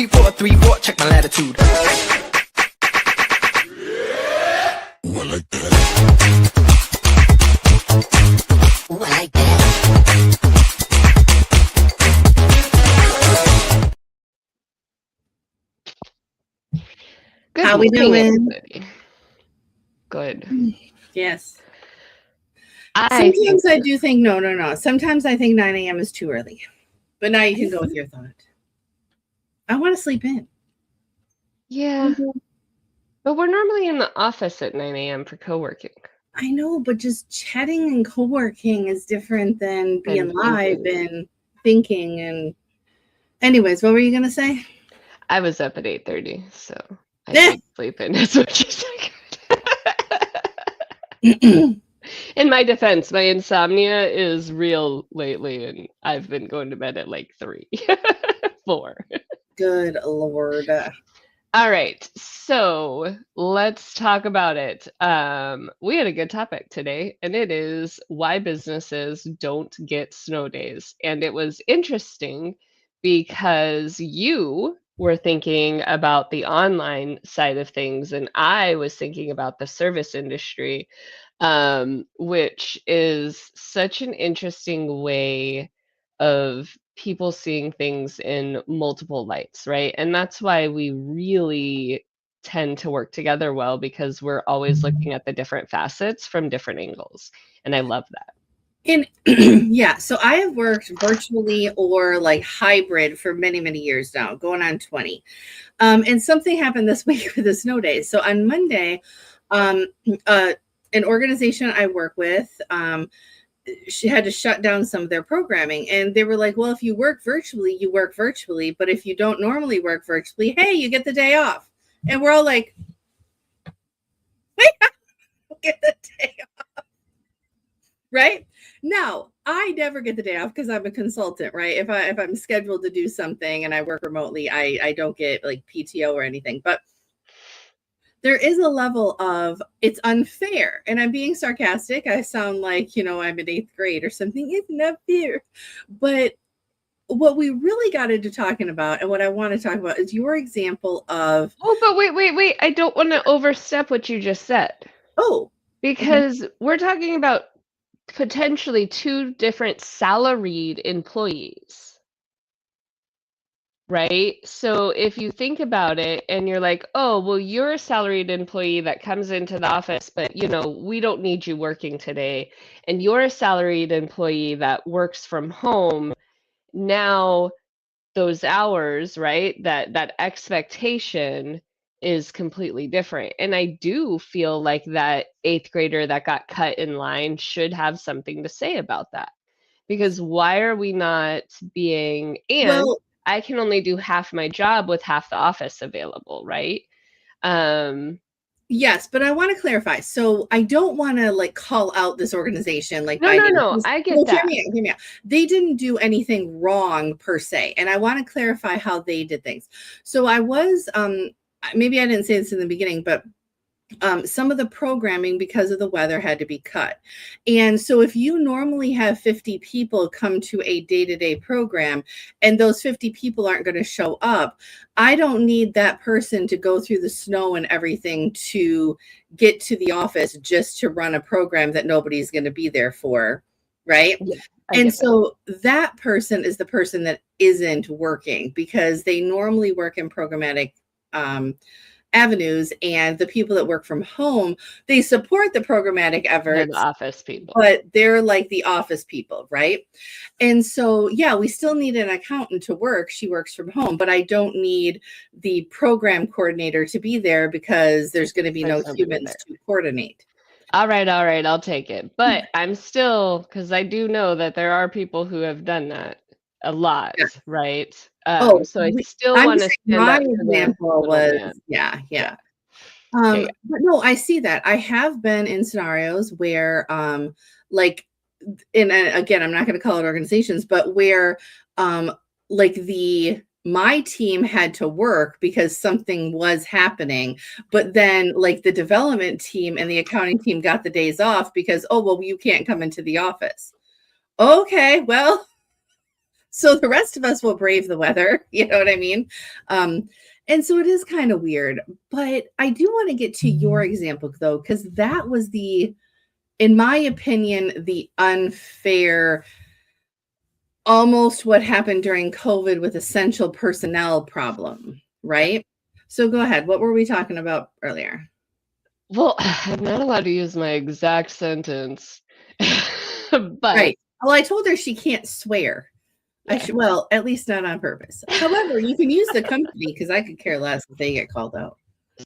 3434, check my latitude. Ooh, I like that. Ooh, I like that. Good How we morning, doing? everybody. Good. Yes. I Sometimes I do think no. Sometimes I think 9 a.m. is too early. But now you can go with your thought. I want to sleep in. Yeah, but we're normally in the office at 9 a.m. for co-working. I know, but just chatting and co-working is different than being live and thinking. And anyways, what were you gonna say? I was up at 8:30, so I did sleep in as much as I could. In my defense, my insomnia is real lately, and I've been going to bed at like 3, 4. Good Lord. All right, so let's talk about it. We had a good topic today, and it is why businesses don't get snow days. And it was interesting because you were thinking about the online side of things, and I was thinking about the service industry, which is such an interesting way of people seeing things in multiple lights, right? And that's why we really tend to work together well, because we're always looking at the different facets from different angles. And I love that. And yeah, so I have worked virtually or like hybrid for many, many years now, going on 20. And something happened this week with the snow days. So on Monday, an organization I work with, she had to shut down some of their programming, and they were like, well, if you work virtually, you work virtually, but if you don't normally work virtually, hey, you get the day off. And we're all like, wait, I don't get the day off. Right now, I never get the day off because I'm a consultant, right? If I'm scheduled to do something and I work remotely, I don't get like PTO or anything. But there is a level of it's unfair, and I'm being sarcastic. I sound like, I'm in 8th grade or something. It's not fair. But what we really got into talking about, and what I want to talk about, is your example of. Oh, but wait. I don't want to overstep what you just said. Oh, because we're talking about potentially 2 different salaried employees. Right? So if you think about it and you're like, oh, well, you're a salaried employee that comes into the office, but we don't need you working today. And you're a salaried employee that works from home. Now those hours, right? That expectation is completely different. And I do feel like that 8th grader that got cut in line should have something to say about that. Because why are we not being, well, I can only do half my job with half the office available, right? Yes, but I want to clarify. So I don't want to like call out this organization like No, by name. I get that. Hear me out. They didn't do anything wrong per se, and I want to clarify how they did things. So I was maybe I didn't say this in the beginning, but some of the programming because of the weather had to be cut. And so if you normally have 50 people come to a day-to-day program and those 50 people aren't going to show up, I don't need that person to go through the snow and everything to get to the office just to run a program that nobody's going to be there for, right? Yeah, and so that person is the person that isn't working because they normally work in programmatic avenues, and the people that work from home, they support the programmatic efforts. They're the office people. But they're like the office people, right? And so, yeah, we still need an accountant to work. She works from home, but I don't need the program coordinator to be there because there's going to be no humans to coordinate. All right, I'll take it. But I'm still, because I do know that there are people who have done that a lot, right? So I still want to stand my up to example was man. Yeah. But no, I see that. I have been in scenarios where like, and again, I'm not going to call it organizations, but where like my team had to work because something was happening, but then like the development team and the accounting team got the days off because, oh, well, you can't come into the office. Okay, well, So the rest of us will brave the weather. You know what I mean? And so it is kind of weird. But I do want to get to your example, though, because that was in my opinion, the unfair, almost what happened during COVID with essential personnel problem, right? So go ahead. What were we talking about earlier? Well, I'm not allowed to use my exact sentence, but Right. Well, I told her she can't swear. yeah. Well, at least not on purpose. However, you can use the company because I could care less if they get called out.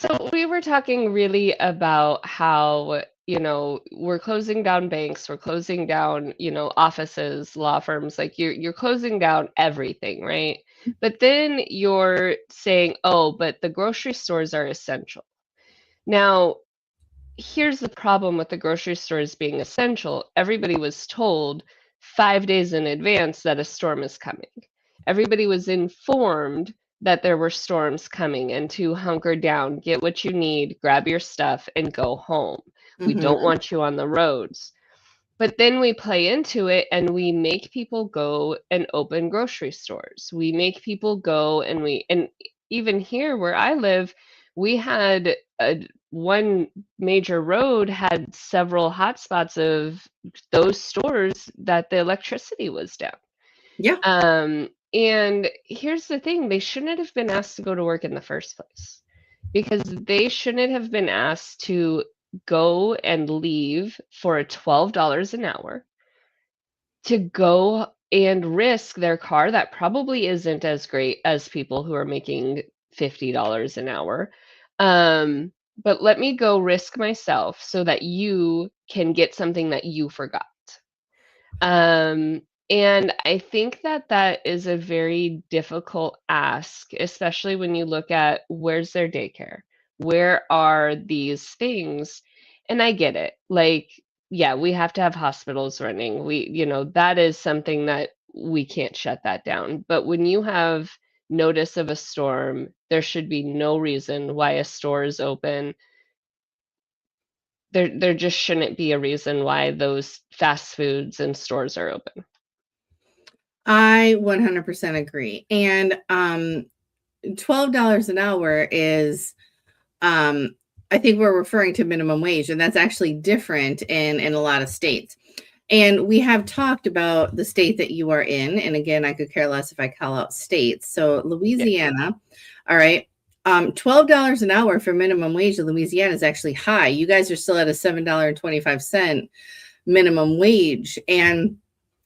So we were talking really about how, we're closing down banks, we're closing down, offices, law firms, like you're closing down everything, right? But then you're saying, "Oh, but the grocery stores are essential." Now, here's the problem with the grocery stores being essential. Everybody was told 5 days in advance that a storm is coming. Everybody was informed that there were storms coming and to hunker down, get what you need, grab your stuff, and go home. We don't want you on the roads. But then we play into it and we make people go and open grocery stores. We make people go and even here where I live, we had one major road had several hotspots of those stores that the electricity was down. Yeah. And here's the thing, they shouldn't have been asked to go to work in the first place because they shouldn't have been asked to go and leave for a $12 an hour to go and risk their car that probably isn't as great as people who are making $50 an hour. But let me go risk myself so that you can get something that you forgot. Um, and I think that that is a very difficult ask, especially when you look at where's their daycare? Where are these things? And I get it. Like, yeah, we have to have hospitals running. That is something that we can't shut that down. But when you have notice of a storm, there should be no reason why a store is open. There just shouldn't be a reason why those fast foods and stores are open. I 100% agree. And $12 an hour is, I think we're referring to minimum wage, and that's actually different in a lot of states. And we have talked about the state that you are in. And again, I could care less if I call out states. So Louisiana, all right. $12 an hour for minimum wage in Louisiana is actually high. You guys are still at a $7.25 minimum wage. And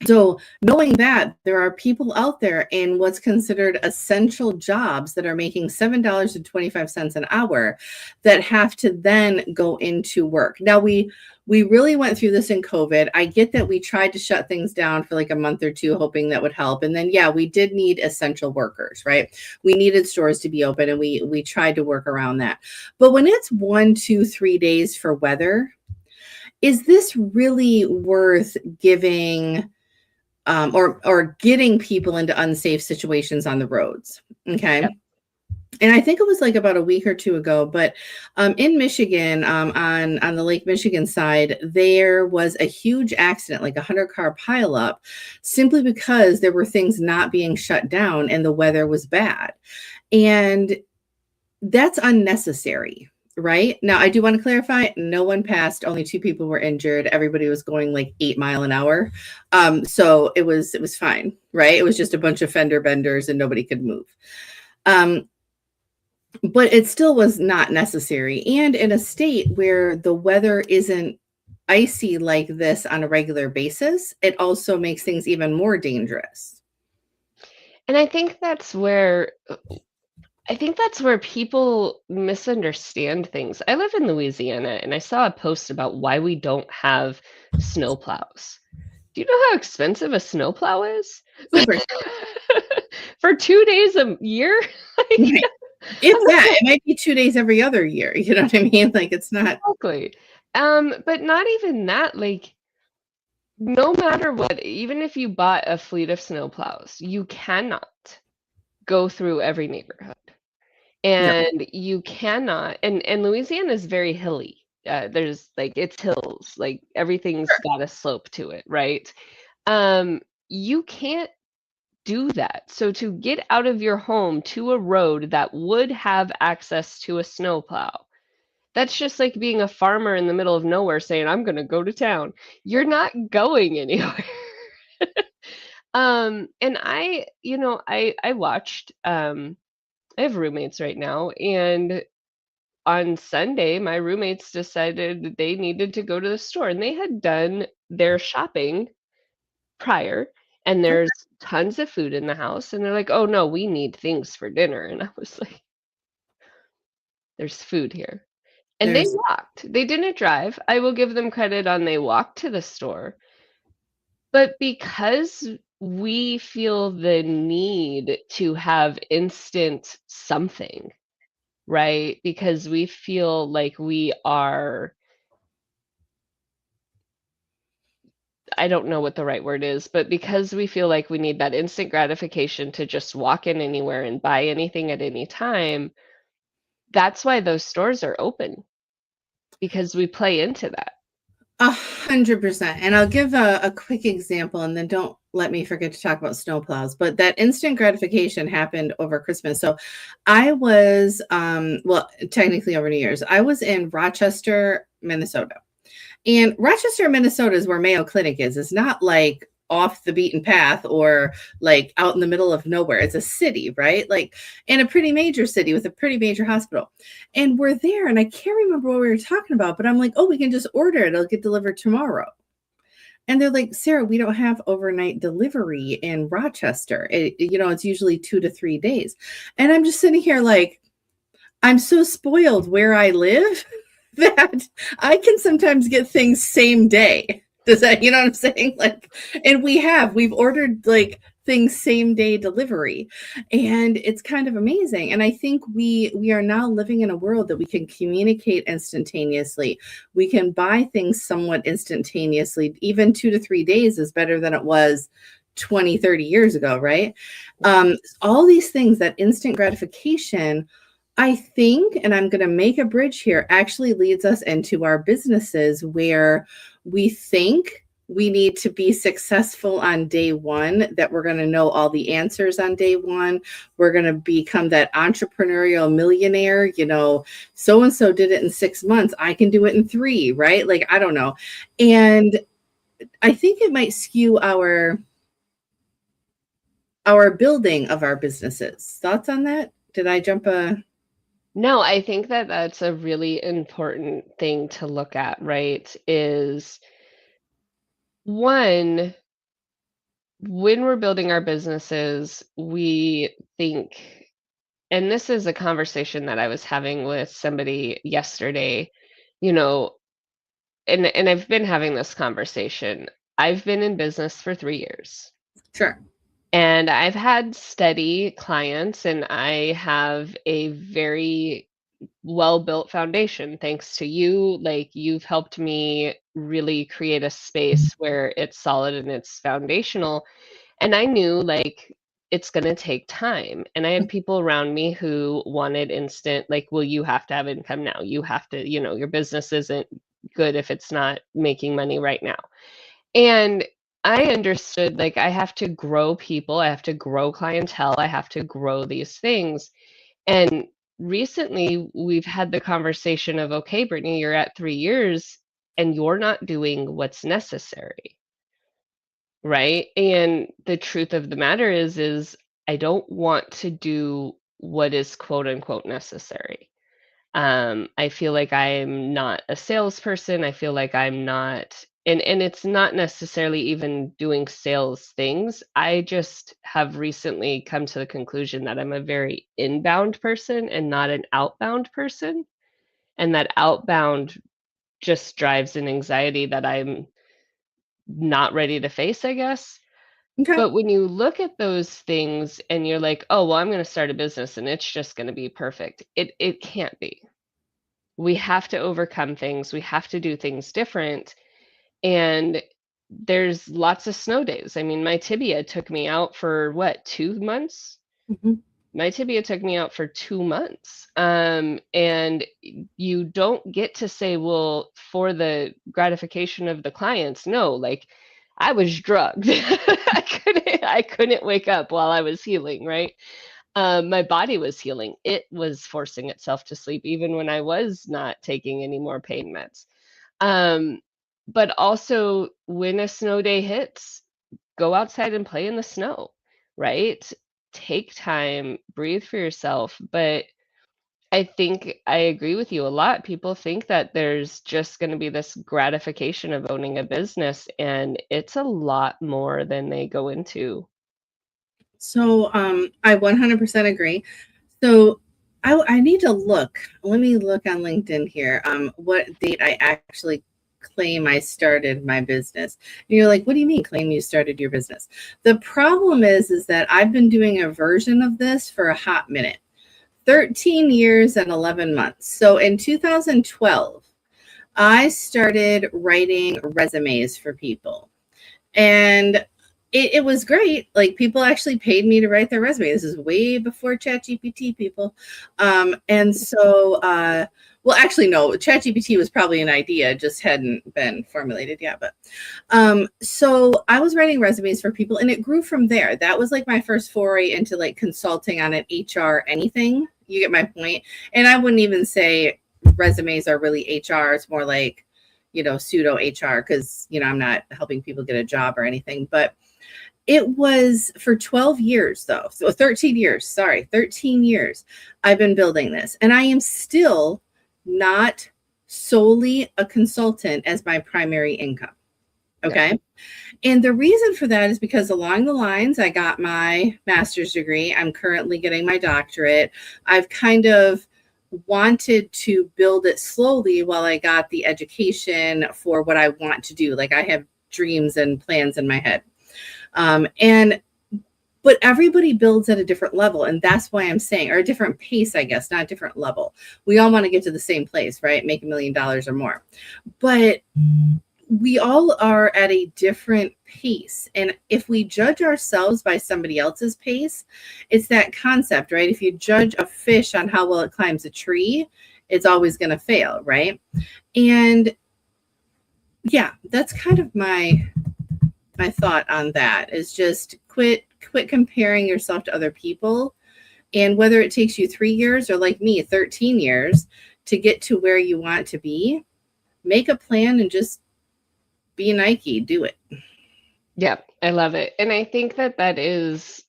so knowing that there are people out there in what's considered essential jobs that are making $7.25 an hour that have to then go into work. Now we really went through this in COVID. I get that we tried to shut things down for like a month or two, hoping that would help. And then, yeah, we did need essential workers, right? We needed stores to be open and we tried to work around that. But when it's 1, 2, 3 days for weather, is this really worth giving or getting people into unsafe situations on the roads? Okay. Yep. And I think it was like about a week or two ago, but in Michigan, on the Lake Michigan side, there was a huge accident, like 100-car pileup, simply because there were things not being shut down and the weather was bad. And that's unnecessary, right? Now, I do want to clarify, no one passed, only 2 people were injured. Everybody was going like 8 miles an hour. So it was fine, right? It was just a bunch of fender benders and nobody could move. But it still was not necessary. And in a state where the weather isn't icy like this on a regular basis, it also makes things even more dangerous. And I think that's where people misunderstand things. I live in Louisiana and I saw a post about why we don't have snow plows. Do you know how expensive a snow plow is? Super. For 2 days a year? Right. It's that. It might be 2 days every other year. You know what I mean? Like it's not. Exactly. But not even that, like no matter what, even if you bought a fleet of snow plows, you cannot go through every neighborhood. Yep. And you cannot, and Louisiana is very hilly. There's like it's hills, like everything's got a slope to it, right? You can't do that. So to get out of your home to a road that would have access to a snowplow, that's just like being a farmer in the middle of nowhere saying, I'm going to go to town. You're not going anywhere. And I watched, I have roommates right now, and on Sunday, my roommates decided that they needed to go to the store, and they had done their shopping prior, and there's tons of food in the house, and they're like, "Oh, no, we need things for dinner." And I was like, "There's food here." And they There's walked. They didn't drive. I will give them credit on they walked to the store. But because we feel the need to have instant something, right? Because we feel like we are, I don't know what the right word is, but because we feel like we need that instant gratification to just walk in anywhere and buy anything at any time, that's why those stores are open, because we play into that. 100%. And I'll give a quick example, and then don't let me forget to talk about snowplows. But that instant gratification happened over Christmas. So I was, well, technically over New Year's, I was in Rochester, Minnesota. And Rochester, Minnesota is where Mayo Clinic is. It's not like off the beaten path or like out in the middle of nowhere. It's a city, right? Like in a pretty major city with a pretty major hospital. And we're there, and I can't remember what we were talking about, but I'm like, oh, we can just order it. It'll get delivered tomorrow. And they're like, Sarah, we don't have overnight delivery in Rochester. It's usually 2 to 3 days. And I'm just sitting here like, I'm so spoiled where I live that I can sometimes get things same day. Does that, you know what I'm saying? Like, and we've ordered like things same day delivery, and it's kind of amazing. And I think we are now living in a world that we can communicate instantaneously. We can buy things somewhat instantaneously. Even 2 to 3 days is better than it was 20, 30 years ago, right? All these things, that instant gratification, I think, and I'm going to make a bridge here, actually leads us into our businesses where we think we need to be successful on day one, that we're going to know all the answers on day one. We're going to become that entrepreneurial millionaire. So-and-so did it in 6 months. I can do it in 3, right? Like, I don't know. And I think it might skew our building of our businesses. Thoughts on that? Did I jump No, I think that that's a really important thing to look at, right? Is one, when we're building our businesses, we think, and this is a conversation that I was having with somebody yesterday, you know, and I've been having this conversation. I've been in business for 3 years. Sure. And I've had steady clients, and I have a very well-built foundation thanks to you. Like, you've helped me really create a space where it's solid and it's foundational. And I knew, like, it's going to take time. And I had people around me who wanted instant, like, well, you have to have income now. You have to, your business isn't good if it's not making money right now. And I understood, like, I have to grow people, I have to grow clientele, I have to grow these things. And recently we've had the conversation of, okay, Brittany, you're at 3 years and you're not doing what's necessary, right? And the truth of the matter is I don't want to do what is quote unquote necessary. I feel like I'm not a salesperson. I feel like I'm not, and it's not necessarily even doing sales things. I just have recently come to the conclusion that I'm a very inbound person and not an outbound person. And that outbound just drives an anxiety that I'm not ready to face, I guess. Okay. But when you look at those things and you're like, oh, well, I'm going to start a business and it's just going to be perfect. It can't be. We have to overcome things. We have to do things different. And there's lots of snow days. I mean, my tibia took me out for what, 2 months? Mhm. My tibia took me out for 2 months. And you don't get to say, well, for the gratification of the clients. No, like, I was drugged. I couldn't wake up while I was healing, right? My body was healing. It was forcing itself to sleep even when I was not taking any more pain meds. Um, but also when a snow day hits, go outside and play in the snow, right? Take time, breathe for yourself. But I think I agree with you a lot. People think that there's just going to be this gratification of owning a business, and it's a lot more than they go into. So I 100% agree. So I need to look. Let me look on LinkedIn here. What date I actually claim I started my business. And you're like, what do you mean claim you started your business? The problem is that I've been doing a version of this for a hot minute. 13 years and 11 months. So in 2012, I started writing resumes for people. And it was great. Like people actually paid me to write their resume. This is way before ChatGPT, people. And so, well, actually, no, ChatGPT was probably an idea, just hadn't been formulated yet. But so I was writing resumes for people, and it grew from there. That was like my first foray into like consulting on an HR anything. You get my point. And I wouldn't even say resumes are really HR. It's more like, pseudo HR, because, I'm not helping people get a job or anything. But it was for 12 years, though. So 13 years, 13 years I've been building this. And I am still not solely a consultant as my primary income. Okay. Yeah. And the reason for that is because along the lines, I got my master's degree. I'm currently getting my doctorate. I've kind of wanted to build it slowly while I got the education for what I want to do. Like I have dreams and plans in my head. But everybody builds at a different level. And that's why I'm saying, or a different pace, I guess, not a different level. We all want to get to the same place, right? Make $1 million or more. But we all are at a different pace. And if we judge ourselves by somebody else's pace, it's that concept, right? If you judge a fish on how well it climbs a tree, it's always going to fail, right? And yeah, that's kind of my thought on that, is just quit comparing yourself to other people. And whether it takes you 3 years or like me, 13 years to get to where you want to be, make a plan and just be Nike, do it. Yeah, I love it. And I think that is,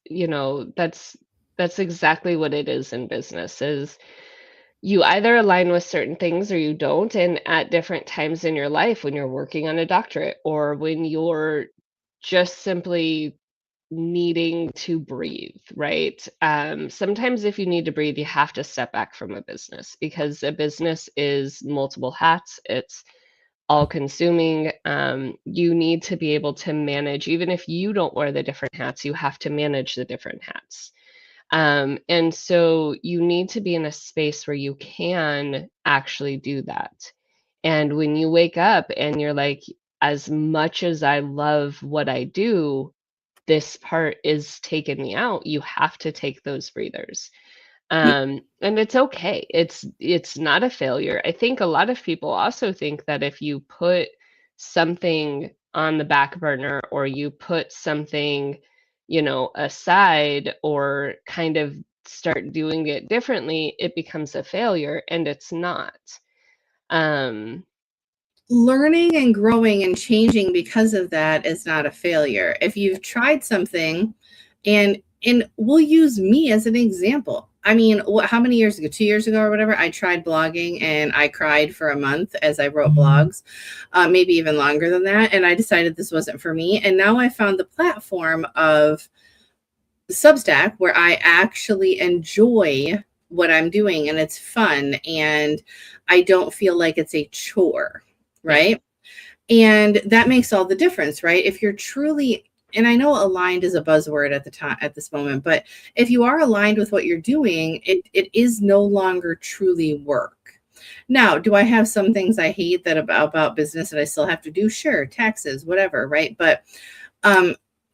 that's exactly what it is in business is you either align with certain things or you don't. And at different times in your life, when you're working on a doctorate or when you're just simply needing to breathe, right? Sometimes if you need to breathe, you have to step back from a business because a business is multiple hats. It's all consuming. You need to be able to manage, even if you don't wear the different hats, you have to manage the different hats. And so you need to be in a space where you can actually do that. And when you wake up and you're like, as much as I love what I do, this part is taking me out, you have to take those breathers. And it's okay. It's not a failure. I think a lot of people also think that if you put something on the back burner or you put something, aside or kind of start doing it differently, it becomes a failure, and it's not. Um, Learning and growing and changing because of that is not a failure. If you've tried something, and we'll use me as an example. I mean, how many years ago, 2 years ago or whatever, I tried blogging and I cried for a month as I wrote blogs, maybe even longer than that. And I decided this wasn't for me. And now I found the platform of Substack where I actually enjoy what I'm doing and it's fun and I don't feel like it's a chore, right? And that makes all the difference, right? If you're truly, and I know aligned is a buzzword at the time at this moment, but if you are aligned with what you're doing, it is no longer truly work. Now, do I have some things I hate that about business that I still have to do? Sure, taxes, whatever, right? But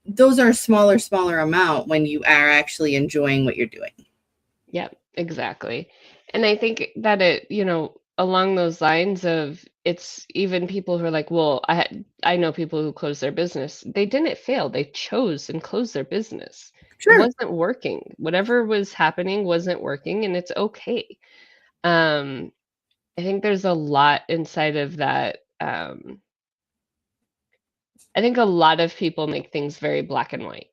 those are smaller amount when you are actually enjoying what you're doing. yeah, exactly. And I think that along those lines of it's even people who are like, well, I know people who closed their business. They didn't fail. They chose and closed their business. It Sure. wasn't working. Whatever was happening wasn't working, and it's okay. Um, I think there's a lot inside of that. I think a lot of people make things very black and white.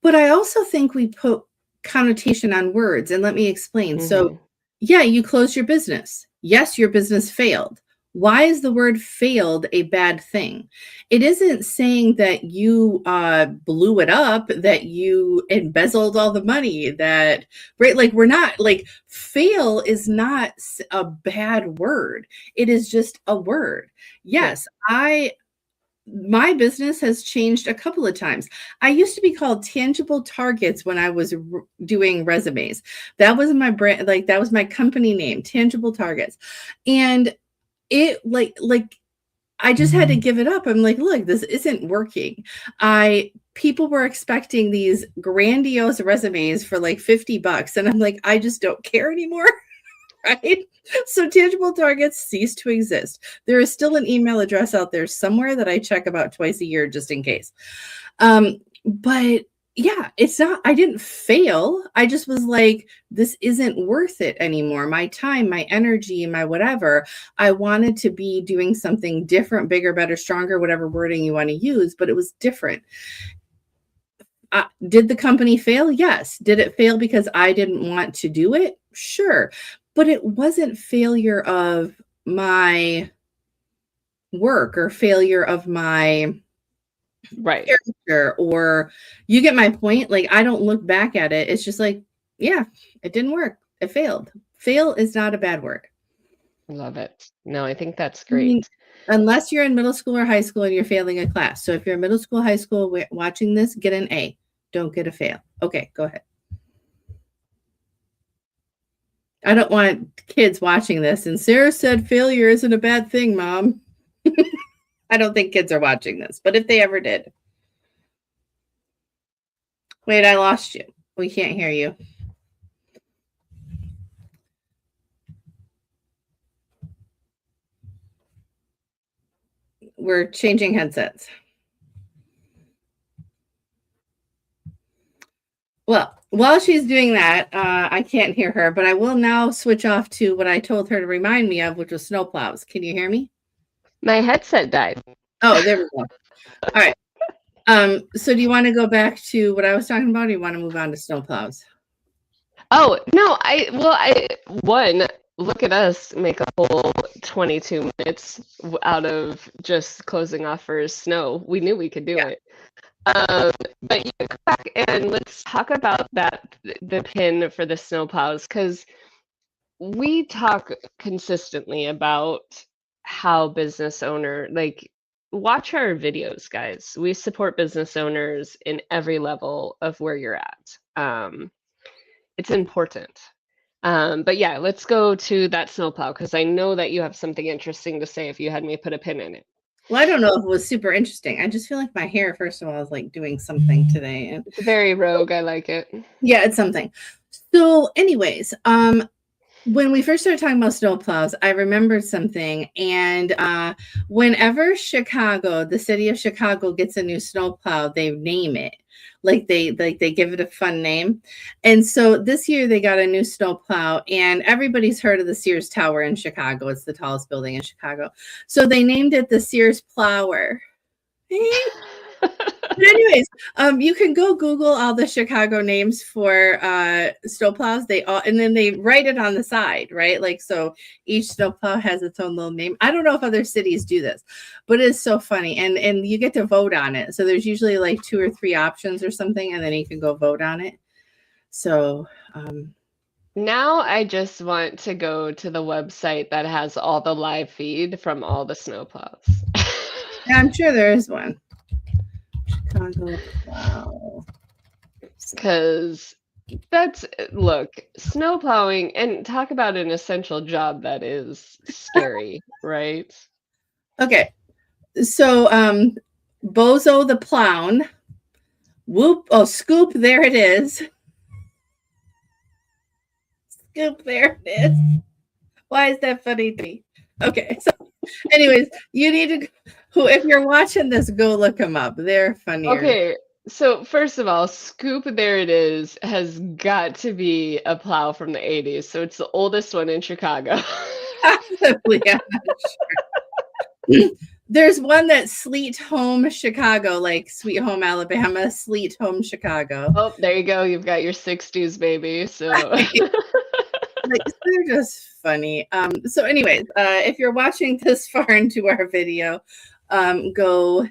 But I also think we put connotation on words, and let me explain. So, Mhm. yeah, you closed your business. Yes, your business failed. Why is the word failed a bad thing? It isn't saying that you blew it up, that you embezzled all the money, that, right? Like, we're not like fail is not a bad word. It is just a word. Yeah. Yes, my business has changed a couple of times. I used to be called Tangible Targets when I was doing resumes. That was my brand, like that was my company name, Tangible Targets. And it like I just had to give it up. I'm like, look, this isn't working. I People were expecting these grandiose resumes for like $50 and I'm like, I just don't care anymore. Right? So tangible targets cease to exist. There is still an email address out there somewhere that I check about twice a year just in case. But yeah, it's not, I didn't fail. I just was like, this isn't worth it anymore. My time, my energy, my whatever. I wanted to be doing something different, bigger, better, stronger, whatever wording you want to use, but it was different. Did the company fail? Yes. Did it fail because I didn't want to do it? Sure. But it wasn't failure of my work or failure of my Right. character, or you get my point. Like, I don't look back at it. It's just like, yeah, it didn't work. It failed. Fail is not a bad word. Love it. No, I think that's I mean, great. unless you're in middle school or high school and you're failing a class. So if you're in middle school, high school watching this, get an A. Don't get a fail. Okay, go ahead. I don't want kids watching this. And Sarah said failure isn't a bad thing, Mom. I don't think kids are watching this, but if they ever did. Wait, I lost you. We can't hear you. We're changing headsets. Well, while she's doing that, I can't hear her, but I will now switch off to what I told her to remind me of, which was snowplows. Can you hear me? My headset died. Oh, there we go. All right. So do you want to go back to what I was talking about, or do you want to move on to snowplows? Oh, no, one, look at us make a whole 22 minutes out of just closing offers snow. We knew we could do Yeah. it. But yeah, come back and let's talk about that, the pin for the snowplows, because we talk consistently about how business owner, like, watch our videos, guys. We support business owners in every level of where you're at. It's important. But yeah, let's go to that snowplow because I know that you have something interesting to say if you had me put a pin in it. Well, I don't know if it was super interesting. I just feel like my hair, first of all, is like doing something today. And It's very rogue. I like it. yeah, it's something. So, anyways, when we first started talking about snowplows, I remembered something. And whenever Chicago, the city of Chicago, gets a new snowplow, they name it. Like they give it a fun name. And so this year they got a new snowplow, and everybody's heard of the Sears Tower in Chicago. It's the tallest building in Chicago. So they named it the Sears Plower. But anyways, you can go Google all the Chicago names for snowplows. They all, and then they write it on the side, right? Like, so each snowplow has its own little name. I don't know if other cities do this, but it's so funny. And you get to vote on it. So there's usually like 2 or 3 options or something, and then you can go vote on it. So Now I just want to go to the website that has all the live feed from all the snowplows. yeah, I'm sure there is one. Chicago plow. Because that's, look, snowplowing, and talk about an essential job that is scary, right? Okay. So Bozo the Plown. Whoop. Oh, Scoop, there it is. Scoop, there it is. Why is that funny to me? Okay, so anyways, you need to if you're watching this, go look them up. They're funnier. Okay, so first of all, Scoop There It Is has got to be a plow from the 80s. So it's the oldest one in Chicago. Possibly, I'm not sure. There's one that's Sleet Home Chicago, like Sweet Home Alabama, Sleet Home Chicago. Oh, there you go. You've got your 60s baby. So Like, they're just funny. So anyways, if you're watching this far into our video, go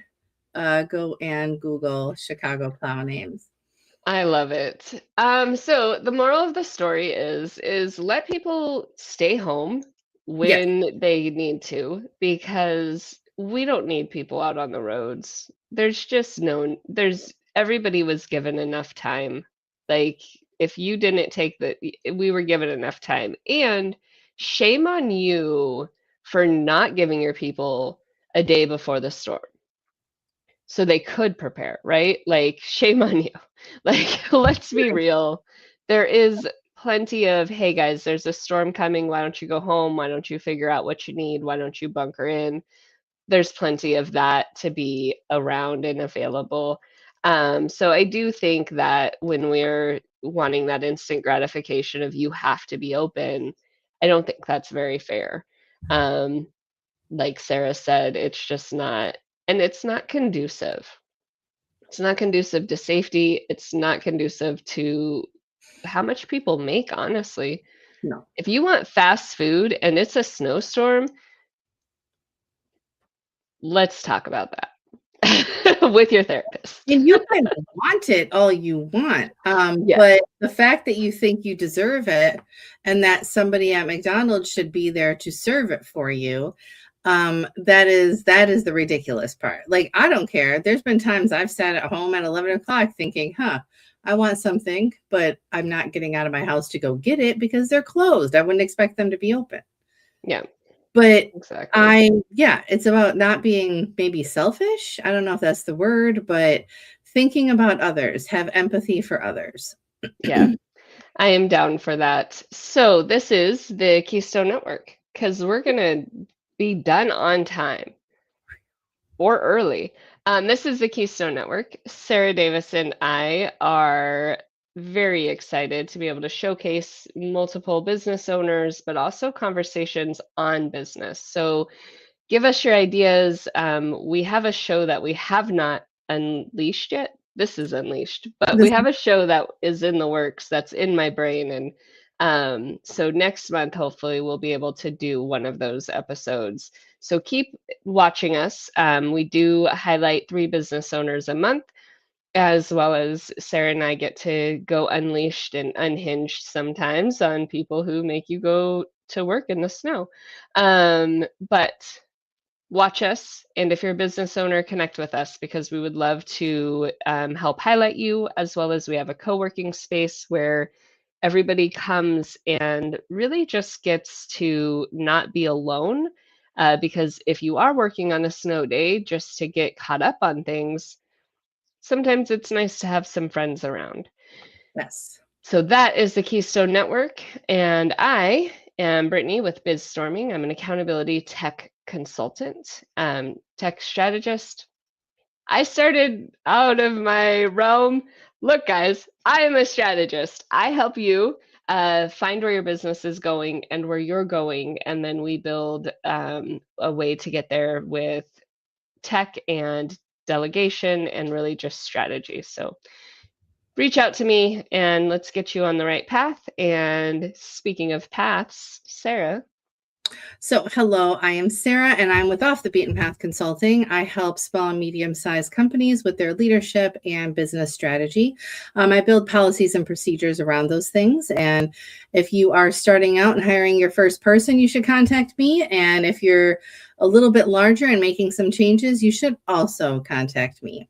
and Google Chicago plow names. I love it. So the moral of the story is let people stay home Yes. when they need to, because we don't need people out on the roads. Everybody was given enough time. Like, if you didn't take we were given enough time. And shame on you for not giving your people a day before the storm so they could prepare, right? Like, shame on you. Like, let's be real. There is plenty of, hey guys, there's a storm coming. Why don't you go home? Why don't you figure out what you need? Why don't you bunker in? There's plenty of that to be around and available. So I do think that when we're wanting that instant gratification of you have to be open, I don't think that's very fair. Like Sarah said, it's just not, and it's not conducive. It's not conducive to safety. It's not conducive to how much people make, honestly. No. If you want fast food and it's a snowstorm, let's talk about that with your therapist. And you can want it all you want. Yeah. But the fact that you think you deserve it and that somebody at McDonald's should be there to serve it for you, that is the ridiculous part. Like, I don't care. There's been times I've sat at home at 11 o'clock thinking, I want something, but I'm not getting out of my house to go get it because they're closed. I wouldn't expect them to be open. Yeah. But exactly. It's about not being maybe selfish. I don't know if that's the word, but thinking about others, have empathy for others. Yeah, I am down for that. So this is the Keystone Network, because we're going to be done on time or early. This is the Keystone Network. Sarah Davis and I are very excited to be able to showcase multiple business owners, but also conversations on business. So give us your ideas. We have a show that we have not unleashed yet. This is unleashed, but we have a show that is in the works that's in my brain. And so next month, hopefully, we'll be able to do one of those episodes. So keep watching us. We do highlight 3 business owners a month, as well as Sarah and I get to go unleashed and unhinged sometimes on people who make you go to work in the snow. But watch us, and if you're a business owner, connect with us, because we would love to help highlight you, as well as we have a co-working space where everybody comes and really just gets to not be alone. Because if you are working on a snow day just to get caught up on things, sometimes it's nice to have some friends around. Yes. So that is the Keystone Network. And I am Brittany with BizStorming. I'm an accountability tech consultant, tech strategist. I started out of my realm. Look, guys, I am a strategist. I help you find where your business is going and where you're going. And then we build a way to get there with tech and delegation and really just strategy. So reach out to me and let's get you on the right path. And speaking of paths, Sarah. So, hello, I am Sarah, and I'm with Off the Beaten Path Consulting. I help small and medium-sized companies with their leadership and business strategy. I build policies and procedures around those things. And if you are starting out and hiring your first person, you should contact me. And if you're a little bit larger and making some changes, you should also contact me.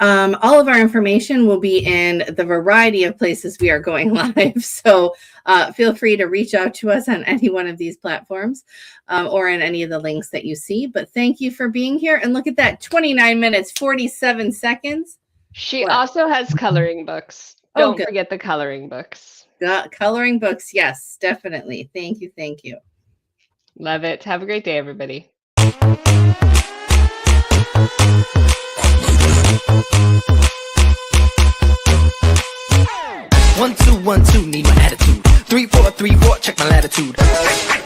All of our information will be in the variety of places we are going live. So feel free to reach out to us on any one of these platforms or in any of the links that you see. But thank you for being here. And look at that, 29 minutes, 47 seconds. She also has coloring books. Don't forget the coloring books. Coloring books. Yes, definitely. Thank you. Thank you. Love it. Have a great day, everybody. 1 2 1 2, need my attitude. 3 4 3 4, check my latitude.